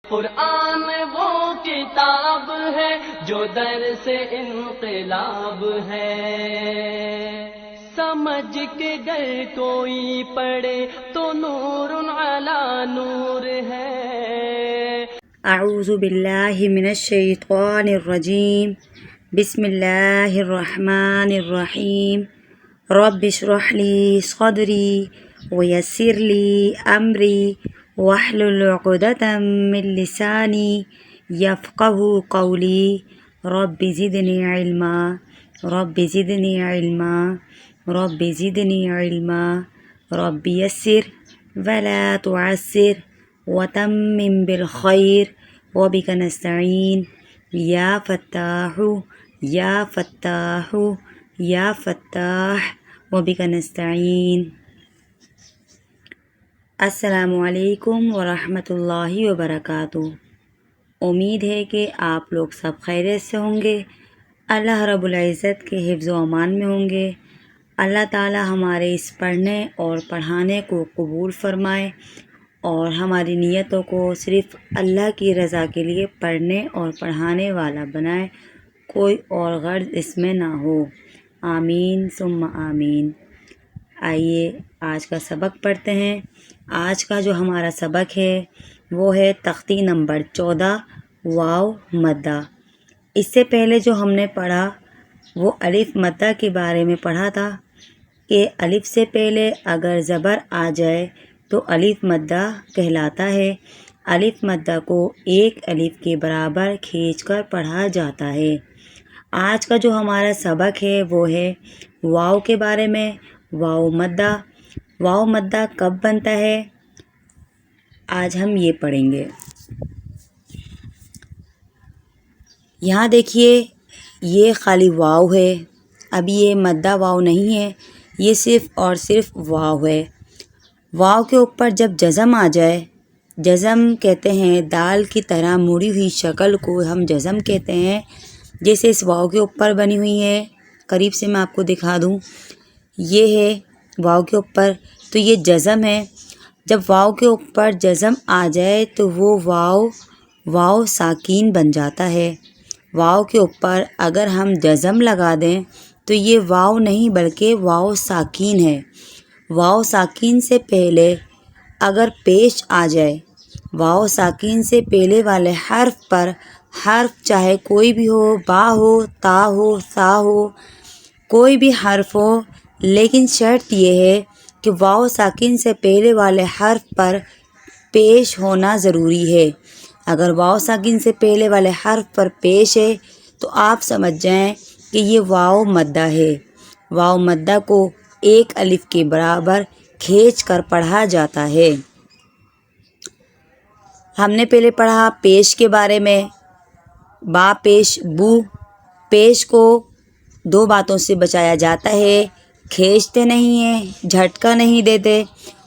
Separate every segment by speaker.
Speaker 1: قرآن وہ کتاب ہے جو در سے انقلاب ہے، سمجھ کے گر کوئی پڑھے تو نور علی نور ہے۔
Speaker 2: اعوذ باللہ من الشیطان الرجیم، بسم اللہ الرحمن الرحیم۔ رب اشرح لی صدری ویسر لی امری واحلل عقدۃ من لسانی یفقہوا قولی۔ رب زدنی علما، رب زدنی علما، رب زدنی علما، رب یسر ولا تعسر وتمم بالخیر وبک نستعین یا فتاح یا فتاح یا فتاح وبک نستعین۔ السلام علیکم ورحمۃ اللہ وبرکاتہ۔ امید ہے کہ آپ لوگ سب خیریت سے ہوں گے، اللہ رب العزت کے حفظ و امان میں ہوں گے۔ اللہ تعالی ہمارے اس پڑھنے اور پڑھانے کو قبول فرمائے اور ہماری نیتوں کو صرف اللہ کی رضا کے لیے پڑھنے اور پڑھانے والا بنائے، کوئی اور غرض اس میں نہ ہو، آمین ثم آمین۔ آئیے آج کا سبق پڑھتے ہیں۔ آج کا جو ہمارا سبق ہے وہ ہے تختی نمبر 14 واو مدہ۔ اس سے پہلے جو ہم نے پڑھا وہ الف مدہ کے بارے میں پڑھا تھا کہ الف سے پہلے اگر زبر آ جائے تو الف مدہ کہلاتا ہے۔ الف مدہ کو ایک الف کے برابر کھینچ کر پڑھا جاتا ہے۔ آج کا جو ہمارا سبق ہے وہ ہے واو کے بارے میں، واو مدہ۔ واو مدہ کب بنتا ہے آج ہم یہ پڑھیں گے۔ یہاں دیکھیے یہ خالی واو ہے، اب یہ مدہ واو نہیں ہے، یہ صرف اور صرف واو ہے۔ واو کے اوپر جب جزم آ جائے، جزم کہتے ہیں دال کی طرح مڑی ہوئی شکل کو ہم جزم کہتے ہیں، جیسے اس واو کے اوپر بنی ہوئی ہے۔ قریب سے میں آپ کو دکھا دوں، یہ ہے واو کے اوپر، تو یہ جزم ہے۔ جب واو کے اوپر جزم آ جائے تو وہ واو ساکین بن جاتا ہے۔ واو کے اوپر اگر ہم جزم لگا دیں تو یہ واو نہیں بلکہ واو ساکین ہے۔ واو ساکین سے پہلے اگر پیش آ جائے، واو ساکین سے پہلے والے حرف پر، حرف چاہے کوئی بھی ہو، با ہو، تا ہو، سا ہو، کوئی بھی حرف ہو، لیکن شرط یہ ہے کہ واو ساکین سے پہلے والے حرف پر پیش ہونا ضروری ہے۔ اگر واو ساکین سے پہلے والے حرف پر پیش ہے تو آپ سمجھ جائیں کہ یہ واو مدہ ہے۔ واو مدہ کو ایک الف کے برابر کھینچ کر پڑھا جاتا ہے۔ ہم نے پہلے پڑھا پیش کے بارے میں، با پیش بو۔ پیش کو دو باتوں سے بچایا جاتا ہے، کھینچتے نہیں ہیں، جھٹکا نہیں دیتے۔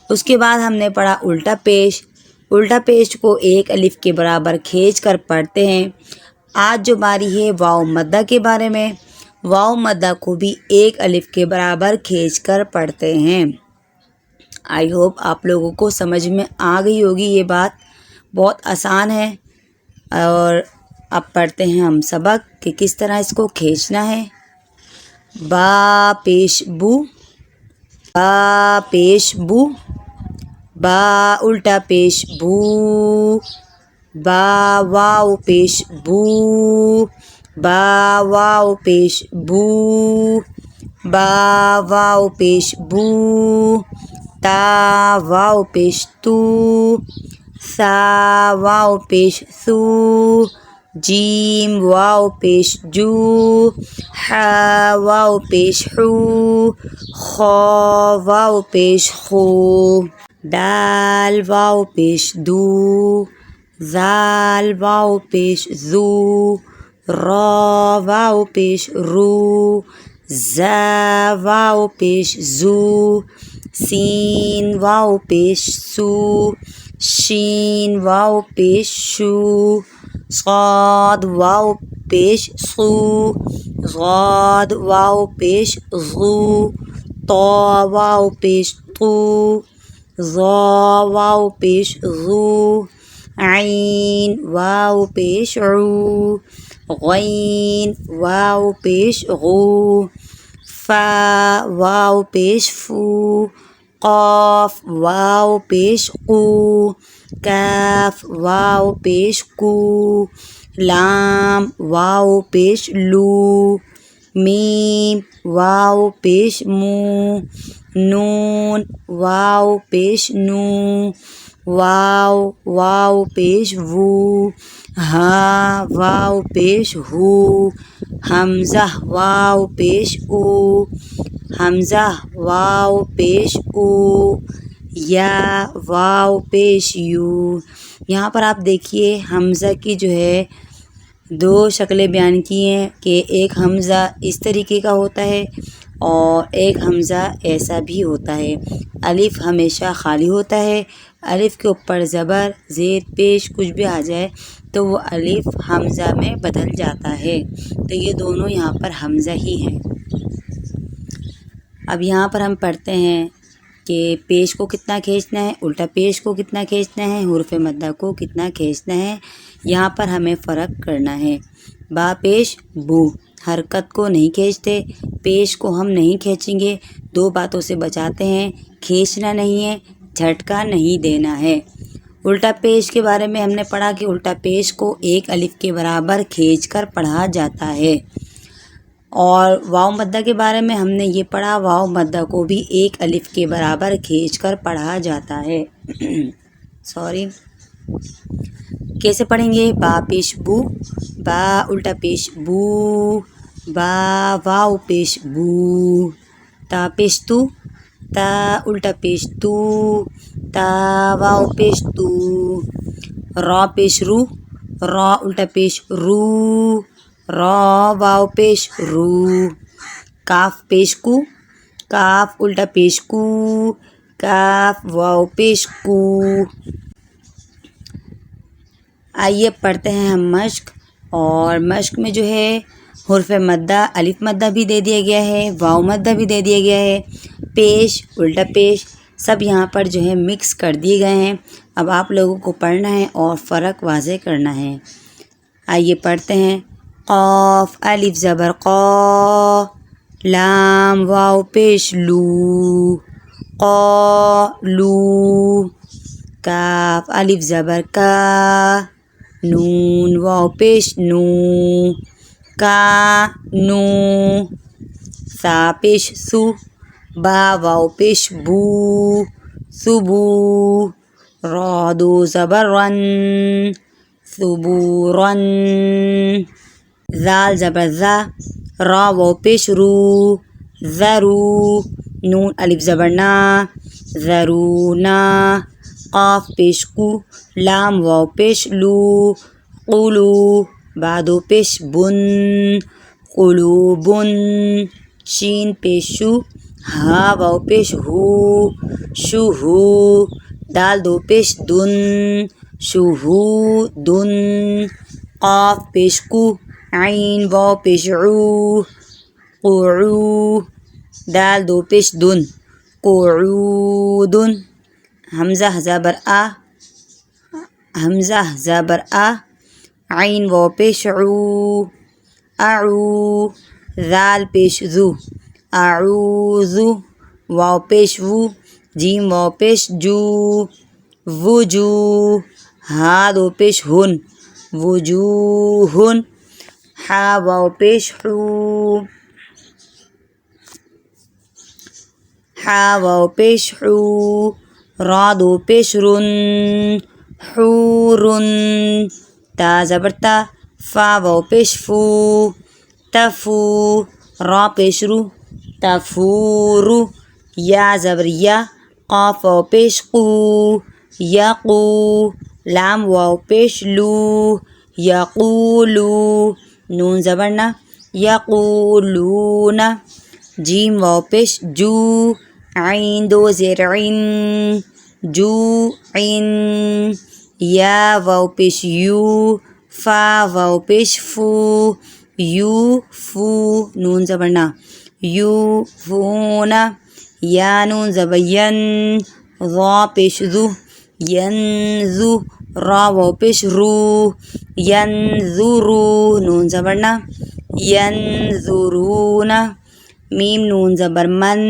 Speaker 2: اس کے بعد ہم نے پڑھا الٹا پیش۔ الٹا پیش کو ایک الف کے برابر کھینچ کر پڑھتے ہیں۔ آج جو باری ہے واو مدہ کے بارے میں، واو مدہ کو بھی ایک الف کے برابر کھینچ کر پڑھتے ہیں۔ آئی ہوپ آپ لوگوں کو سمجھ میں آ گئی ہوگی یہ بات، بہت آسان ہے۔ اور اب پڑھتے ہیں ہم سبق کہ کس طرح اس کو کھینچنا ہے۔ با پیش بو، با پیش بو، با الٹا پیش بو، با واو پیش بو، با واو پیش بو، با واو پیش بو، تا واو پیش تو، سا واو پیش سو، جیم واو پیش جو، ح واو پیش حو، خا واو پیش خو، دال واو پیش دو، زال واو پیش زو، را واو پیش رو، زا واو پیش زو، سین واو پیش سو، شین واو پیش شو، صاد واو پیش صو، غاد واو پیش غو، طا واو پیش طو، ظا واو پیش غو، عین واو پیش عو، غین واو پیش غو، فا واو پیش فو، قاف واو پیش قو، کاف واو پیش کو، لام واو پیش لو، میم واو پیش مو، نون واو پیش نو، واو واو پیش وو، ہا واو پیش ہو، حمزہ واو پیش او، حمزہ واو پیش او، یا واو پیش یو۔ یہاں پر آپ دیکھیے حمزہ کی جو ہے دو شکلیں بیان کی ہیں کہ ایک حمزہ اس طریقے کا ہوتا ہے اور ایک حمزہ ایسا بھی ہوتا ہے۔ الف ہمیشہ خالی ہوتا ہے، الف کے اوپر زبر زیر پیش کچھ بھی آ جائے تو وہ الف حمزہ میں بدل جاتا ہے، تو یہ دونوں یہاں پر حمزہ ہی ہیں۔ اب یہاں پر ہم پڑھتے ہیں کہ پیش کو کتنا کھینچنا ہے، الٹا پیش کو کتنا کھینچنا ہے، حروف مدہ کو کتنا کھینچنا ہے، یہاں پر ہمیں فرق کرنا ہے۔ با پیش بو حرکت کو نہیں کھینچتے، پیش کو ہم نہیں کھینچیں گے، دو باتوں سے بچاتے ہیں، کھینچنا نہیں ہے، جھٹکا نہیں دینا ہے۔ الٹا پیش کے بارے میں ہم نے پڑھا کہ الٹا پیش کو ایک الف کے برابر کھینچ کر پڑھا جاتا ہے، اور واو مدہ کے بارے میں ہم نے یہ پڑھا واو مدہ کو بھی ایک الف کے برابر کھینچ کر پڑھا جاتا ہے۔ کیسے پڑھیں گے؟ با پیش بو، با الٹا پیش بو، با واو پیش بو، تا پیش تو، تا الٹا پیش تو، تا واو پیش تو، را پیش رو، را الٹا پیش رو، را واو پیش رو، کاف پیش کو، کاف الٹا پیش کو، کاف واو پیش کو۔ آئیے پڑھتے ہیں ہم مشق، اور مشق میں جو ہے حرف مدہ الف مدہ بھی دے دیا گیا ہے، واو مدہ بھی دے دیا گیا ہے، پیش الٹا پیش سب یہاں پر جو ہے مکس کر دیے گئے ہیں۔ اب آپ لوگوں کو پڑھنا ہے اور فرق واضح کرنا ہے۔ آئیے پڑھتے ہیں۔ قاف الف زبر قا، لام واو پیش لو، قالو، کاف الف زبر کا، نون واو پیش نو، کانو، سا پیش سو، با واو پیش بو، صبو، را دو زبر رن، ثبورن، زال زبر زا، را واو پیش رو، ذرو، نون الف زبر نا، ذرونا، قاف پیش کو، لام واو پیش لو، قلو، بعدو پیش بن، قلوبن، شین پیش شو، ہا واو پیش ہو، شوہو، دال دو پیش دن، شہودن، قاف پیش کو، عین واو پیش عو، قعو، دال دو پیش دن، قعودن، حمزہ زبر آ، حمزہ زبر آ، عین واو پیش عو، اعو، ذال پیش ذو، اعوذو، واو پیش وو، جیم واو پیش جو، وجو، ہا دو پیش ہن، وجوہن، ہا واو پیش حو، ہا واو پیش حو، را دو پیش رن، حورن، تا زبر تا، فا واو پیش فو، تفو، را پیش رو، تفورو، یا زبر یا، قاف واو پیش قو، یقو، لام واو پیش لو، یقولو، نون زبر نا، یقولون، جیم واو پیش جو، عین دو زیر عین، جو عین، یا واو پیش یو، فا واو پیش فو، یو فو، نون زبر نا، یو فونا، یا نون زبر ین، ضا پیش ذو، ینزو، را واو پیش رو ینظرو نون زبر نا ینظرون میم نون زبر من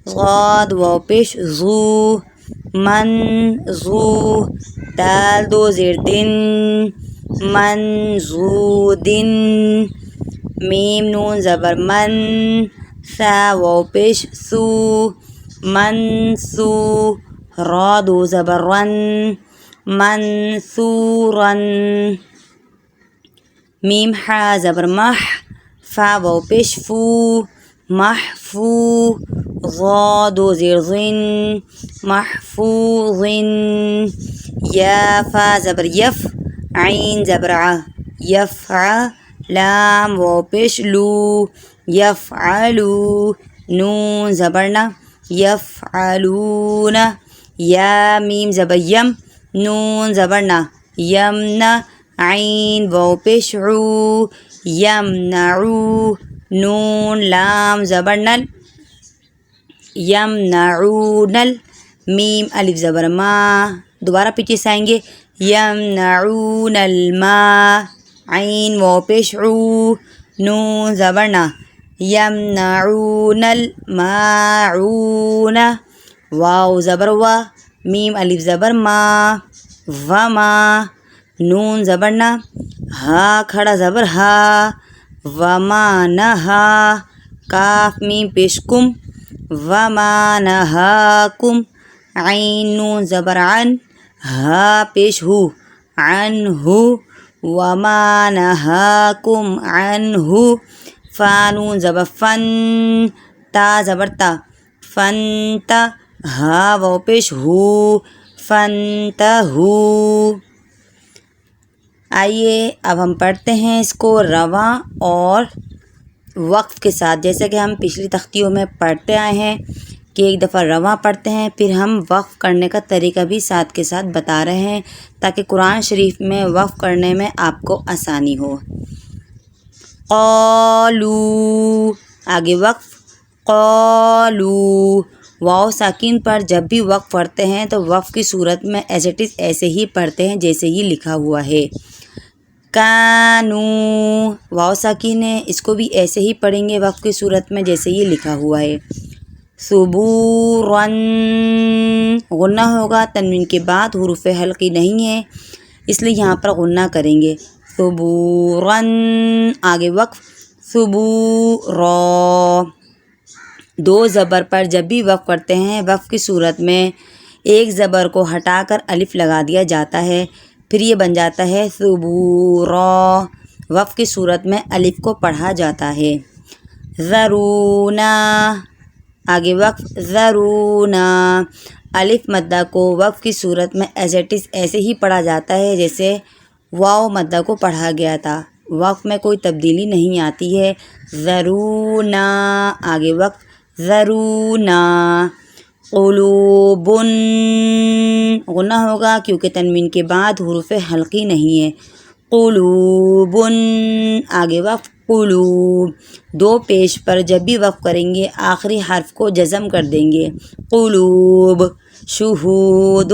Speaker 2: غاد واو پیش زو من زو دال دو زیر دن من زو دن میم نون زبر من ثا واو پیش سو من سو را دو زبر رن منصورا میم حا زبر مح فا واو پیش فو محفو ضاد و زیر ضن محفوظ یا فا زبر یف عین زبر ع یفع لام واو پیش لو یفعلو نون زبر نا یفعلون یا میم زبر یم نون زبر نا یمنا عین واو پیش عو یمنعو نون لام زبر نل یمنعونل میم الف زبر ما دوبارہ پیچھے سے آئیں گے یمنعون الماء عین واو پیش عو نون زبر نا یمنعون الماعون واو زبر وا میم الف زبر ما وما نون زبر نا ہا کھڑا زبر ہا وما نہا کاف میم پیش کم وما نہاکم عین نون زبر عن ہا پیش ہو عنہ وما نہاکم عنہ فا نون زبر فن تا زبر تا فنتا ہا واو پیش ہو فنتہو آئیے اب ہم پڑھتے ہیں اس کو رواں اور وقف کے ساتھ، جیسے کہ ہم پچھلی تختیوں میں پڑھتے آئے ہیں کہ ایک دفعہ رواں پڑھتے ہیں پھر ہم وقف کرنے کا طریقہ بھی ساتھ کے ساتھ بتا رہے ہیں تاکہ قرآن شریف میں وقف کرنے میں آپ کو آسانی ہو۔ قالو آگے وقف قالو واو ساکن پر جب بھی وقف پڑھتے ہیں تو وقف کی صورت میں ایز اٹ از ایسے ہی پڑھتے ہیں جیسے ہی لکھا ہوا ہے۔ کانو واو ساکن ہے، اس کو بھی ایسے ہی پڑھیں گے وقف کی صورت میں جیسے یہ لکھا ہوا ہے۔ ثبوراً غنہ ہوگا، تنوین کے بعد حروف حلقی نہیں ہے اس لیے یہاں پر غنہ کریں گے۔ ثبوراً آگے وقف ثبورا دو زبر پر جب بھی وقف کرتے ہیں وقف کی صورت میں ایک زبر کو ہٹا کر الف لگا دیا جاتا ہے، پھر یہ بن جاتا ہے ثبورا۔ وقف کی صورت میں الف کو پڑھا جاتا ہے۔ ذرونا آگے وقف ذرونا الف مدہ کو وقف کی صورت میں ایز اٹ از ایسے ہی پڑھا جاتا ہے جیسے واو مدہ کو پڑھا گیا تھا، وقف میں کوئی تبدیلی نہیں آتی ہے۔ ذرونا آگے وقف ذرونا قلوب غنہ ہوگا کیونکہ تنوین کے بعد حروف حلقی نہیں ہے۔ قلوب آگے وقف قلوب دو پیش پر جب بھی وقف کریں گے آخری حرف کو جزم کر دیں گے۔ قلوب شہود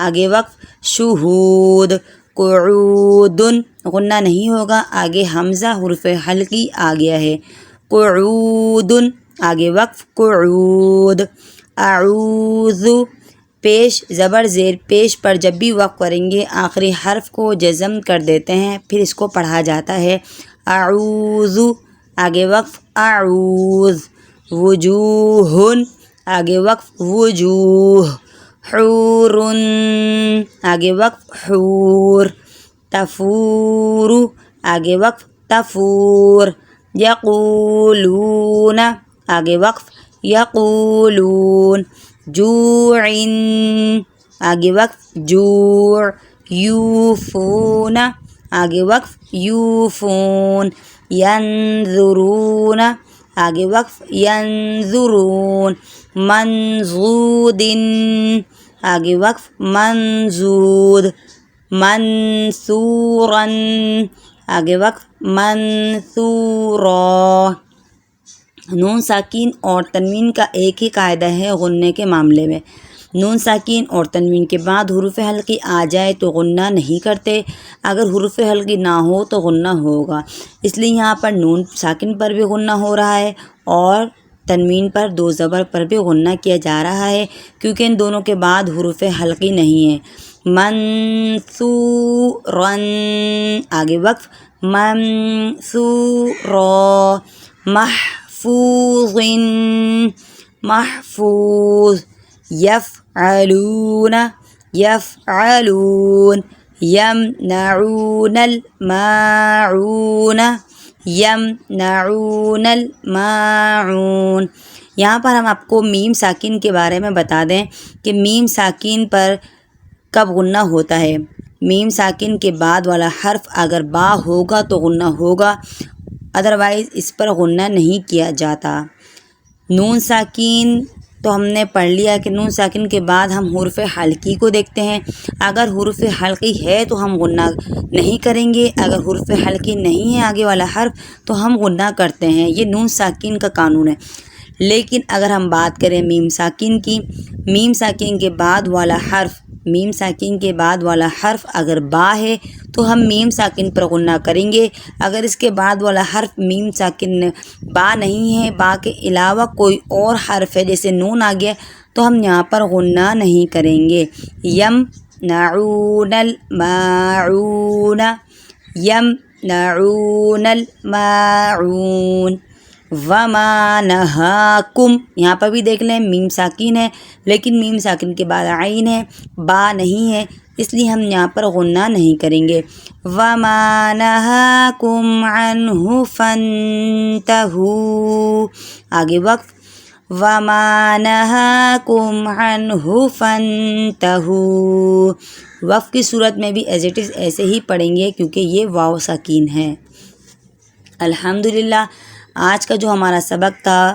Speaker 2: آگے وقف شہود قعود غنہ نہیں ہوگا، آگے حمزہ حرف حلقی آ گیا ہے۔ قعود آگے وقف قعود اعوذ پیش زبر زیر پیش پر جب بھی وقف کریں گے آخری حرف کو جزم کر دیتے ہیں، پھر اس کو پڑھا جاتا ہے اعوذ آگے وقف اعوذ وجوہ آگے وقف وجوہ حور آگے وقف حور تفور آگے وقف تفور یقولون آگے وقف یقولون جوع آگے وقف جوع یوفون آگے وقف یوفون ینظرون آگے وقف ینظرون منضود آگے وقف منضود منصورا آگے وقف منصورا۔ نون ساکین اور تنوین کا ایک ہی قاعدہ ہے غنے کے معاملے میں، نون ساکن اور تنوین کے بعد حروف حلقی آ جائے تو غنہ نہیں کرتے، اگر حروف حلقی نہ ہو تو غنہ ہوگا، اس لیے یہاں پر نون ساکن پر بھی غنہ ہو رہا ہے اور تنوین پر دو زبر پر بھی غنہ کیا جا رہا ہے، کیونکہ ان دونوں کے بعد حروف حلقی نہیں ہے۔ منصوراً، آگے وقف، منصورا، محفوظ، محفوظ، یفعلون، یفعلون، یمنعون الماعون، یمنعون الماعون۔ یہاں پر ہم آپ کو میم ساکن کے بارے میں بتا دیں کہ میم ساکن پر کب غنہ ہوتا ہے۔ میم ساکن کے بعد والا حرف اگر با ہوگا تو غنہ ہوگا، ادروائز اس پر غنہ نہیں کیا جاتا۔ نون ساکن تو ہم نے پڑھ لیا کہ نون ساکن کے بعد ہم حروف حلقی کو دیکھتے ہیں، اگر حروف حلقی ہے تو ہم غنہ نہیں کریں گے، اگر حروف حلقی نہیں ہے آگے والا حرف تو ہم غنہ کرتے ہیں، یہ نون ساکن کا قانون ہے۔ لیکن اگر ہم بات کریں میم ساکن کی، میم ساکن کے بعد والا حرف، میم ساکن کے بعد والا حرف اگر با ہے تو ہم میم ساکن پر غنہ کریں گے، اگر اس کے بعد والا حرف میم ساکن با نہیں ہے، با کے علاوہ کوئی اور حرف ہے جیسے نون آ گیا تو ہم یہاں پر غنہ نہیں کریں گے۔ یمنعون الماعون، یمنعون الماعون، وما نہاکم، یہاں پر بھی دیکھ لیں میم ساکن ہے لیکن میم ساکن کے بعد عین ہے، با نہیں ہے، اس لیے ہم یہاں پر غنہ نہیں کریں گے۔ وما نہاکم عنہ فانتہوا، آگے وقف، وما نہاکم عنہ فانتہوا، وقف کی صورت میں بھی ایز اٹ از ایسے ہی پڑھیں گے کیونکہ یہ واو ساکین ہے۔ الحمدللہ آج کا جو ہمارا سبق تھا،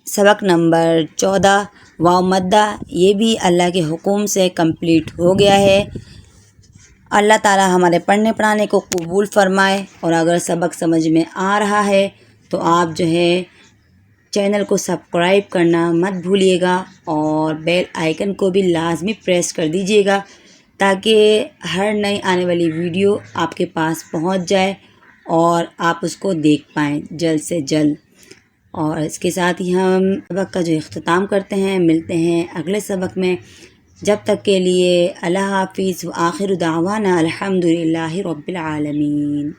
Speaker 2: سبق نمبر 14 واو مدہ، یہ بھی اللہ کے حکم سے کمپلیٹ ہو گیا ہے۔ اللہ تعالی ہمارے پڑھنے پڑھانے کو قبول فرمائے، اور اگر سبق سمجھ میں آ رہا ہے تو آپ جو ہے چینل کو سبسکرائب کرنا مت بھولیے گا اور بیل آئیکن کو بھی لازمی پریس کر دیجیے گا تاکہ ہر نئی آنے والی ویڈیو آپ کے پاس پہنچ جائے اور آپ اس کو دیکھ پائیں جلد سے جلد۔ اور اس کے ساتھ ہی ہم سبق کا جو اختتام کرتے ہیں، ملتے ہیں اگلے سبق میں، جب تک کے لیے اللہ حافظ، وآخر دعوانا الحمدللہ رب العالمین۔